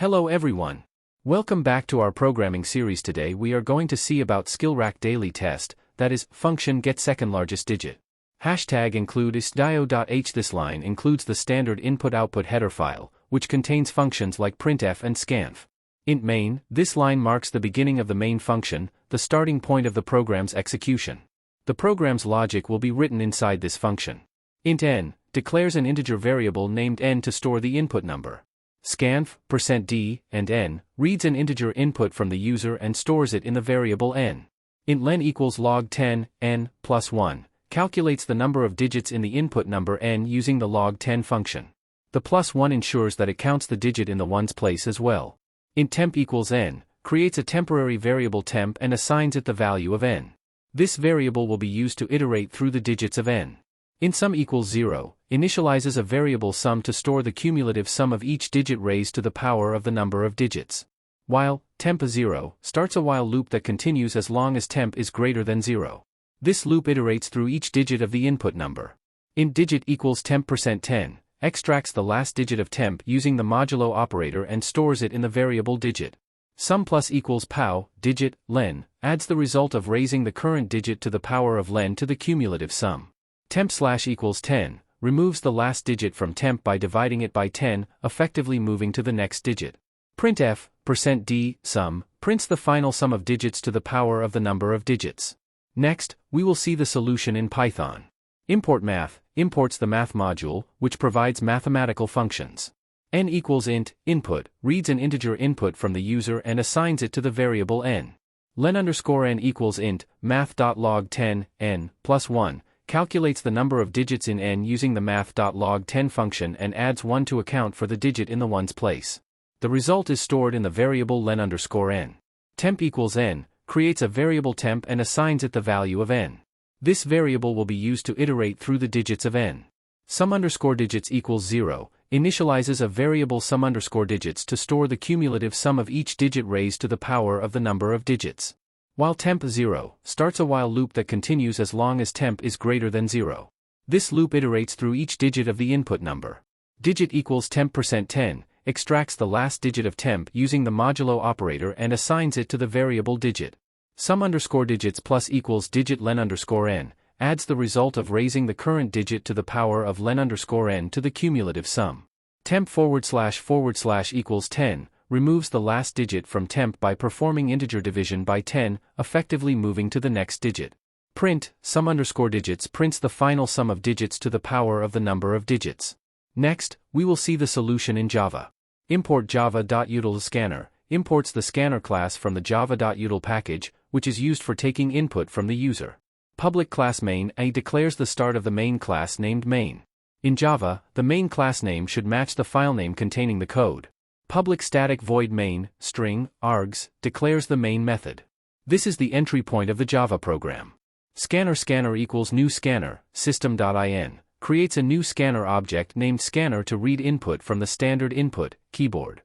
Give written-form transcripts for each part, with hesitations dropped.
Hello everyone. Welcome back to our programming series. Today we are going to see about SkillRack daily test, that is, function get second largest digit. Hashtag include istdio.h. This line includes the standard input-output header file, which contains functions like printf and scanf. Int main, this line marks the beginning of the main function, the starting point of the program's execution. The program's logic will be written inside this function. Int n declares an integer variable named n to store the input number. Scanf, %d, and n, reads an integer input from the user and stores it in the variable n. Int len equals log10, n, plus 1, calculates the number of digits in the input number n using the log10 function. The plus 1 ensures that it counts the digit in the ones place as well. Int temp equals n, creates a temporary variable temp and assigns it the value of n. This variable will be used to iterate through the digits of n. Int sum equals 0, initializes a variable sum to store the cumulative sum of each digit raised to the power of the number of digits. While temp 0 starts a while loop that continues as long as temp is greater than 0. This loop iterates through each digit of the input number. Int digit equals temp %10, extracts the last digit of temp using the modulo operator and stores it in the variable digit. Sum plus equals pow, digit, len, adds the result of raising the current digit to the power of len to the cumulative sum. Temp slash equals 10, removes the last digit from temp by dividing it by 10, effectively moving to the next digit. Printf, %d, sum, prints the final sum of digits to the power of the number of digits. Next, we will see the solution in Python. Import math, imports the math module, which provides mathematical functions. N equals int, input, reads an integer input from the user and assigns it to the variable n. Len underscore n equals int, math.log10, n, plus 1, calculates the number of digits in n using the math.log10 function and adds 1 to account for the digit in the ones place. The result is stored in the variable len underscore n. Temp equals n, creates a variable temp and assigns it the value of n. This variable will be used to iterate through the digits of n. Sum underscore digits equals 0, initializes a variable sum underscore digits to store the cumulative sum of each digit raised to the power of the number of digits. While temp 0 starts a while loop that continues as long as temp is greater than 0. This loop iterates through each digit of the input number. Digit equals temp %10, extracts the last digit of temp using the modulo operator and assigns it to the variable digit. Sum underscore digits plus equals digit len underscore n, adds the result of raising the current digit to the power of len underscore n to the cumulative sum. Temp // equals 10, removes the last digit from temp by performing integer division by 10, effectively moving to the next digit. Print, sum underscore digits prints the final sum of digits to the power of the number of digits. Next, we will see the solution in Java. Import java.util_scanner, imports the scanner class from the java.util package, which is used for taking input from the user. Public class main a declares the start of the main class named main. In Java, the main class name should match the file name containing the code. Public static void main, string, args, declares the main method. This is the entry point of the Java program. Scanner equals new scanner, system.in, creates a new scanner object named scanner to read input from the standard input, keyboard.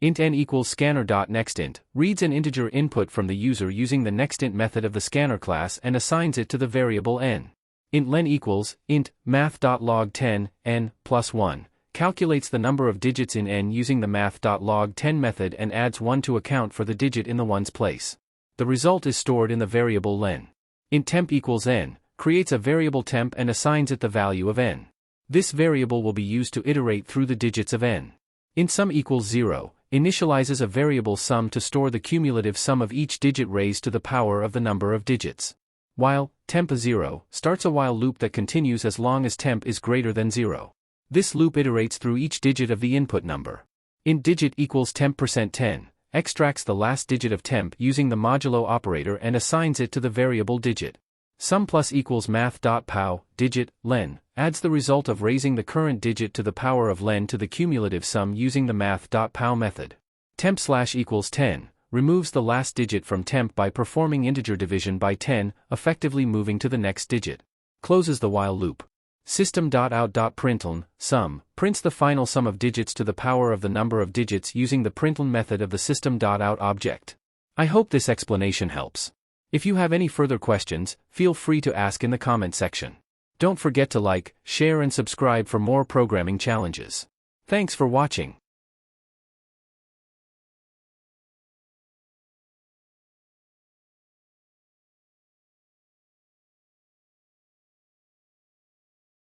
Int n equals scanner.nextInt, reads an integer input from the user using the nextInt method of the scanner class and assigns it to the variable n. Int len equals, int, math.log10, n, plus 1. Calculates the number of digits in n using the math.log10 method and adds 1 to account for the digit in the ones place. The result is stored in the variable len. Int temp equals n, creates a variable temp and assigns it the value of n. This variable will be used to iterate through the digits of n. Int sum equals 0, initializes a variable sum to store the cumulative sum of each digit raised to the power of the number of digits. While temp 0 starts a while loop that continues as long as temp is greater than 0. This loop iterates through each digit of the input number. Int digit equals temp %10, extracts the last digit of temp using the modulo operator and assigns it to the variable digit. Sum plus equals math.pow, digit, len, adds the result of raising the current digit to the power of len to the cumulative sum using the math.pow method. Temp / equals 10, removes the last digit from temp by performing integer division by 10, effectively moving to the next digit. Closes the while loop. System.out.println, sum, prints the final sum of digits to the power of the number of digits using the println method of the system.out object. I hope this explanation helps. If you have any further questions, feel free to ask in the comment section. Don't forget to like, share and subscribe for more programming challenges. Thanks for watching.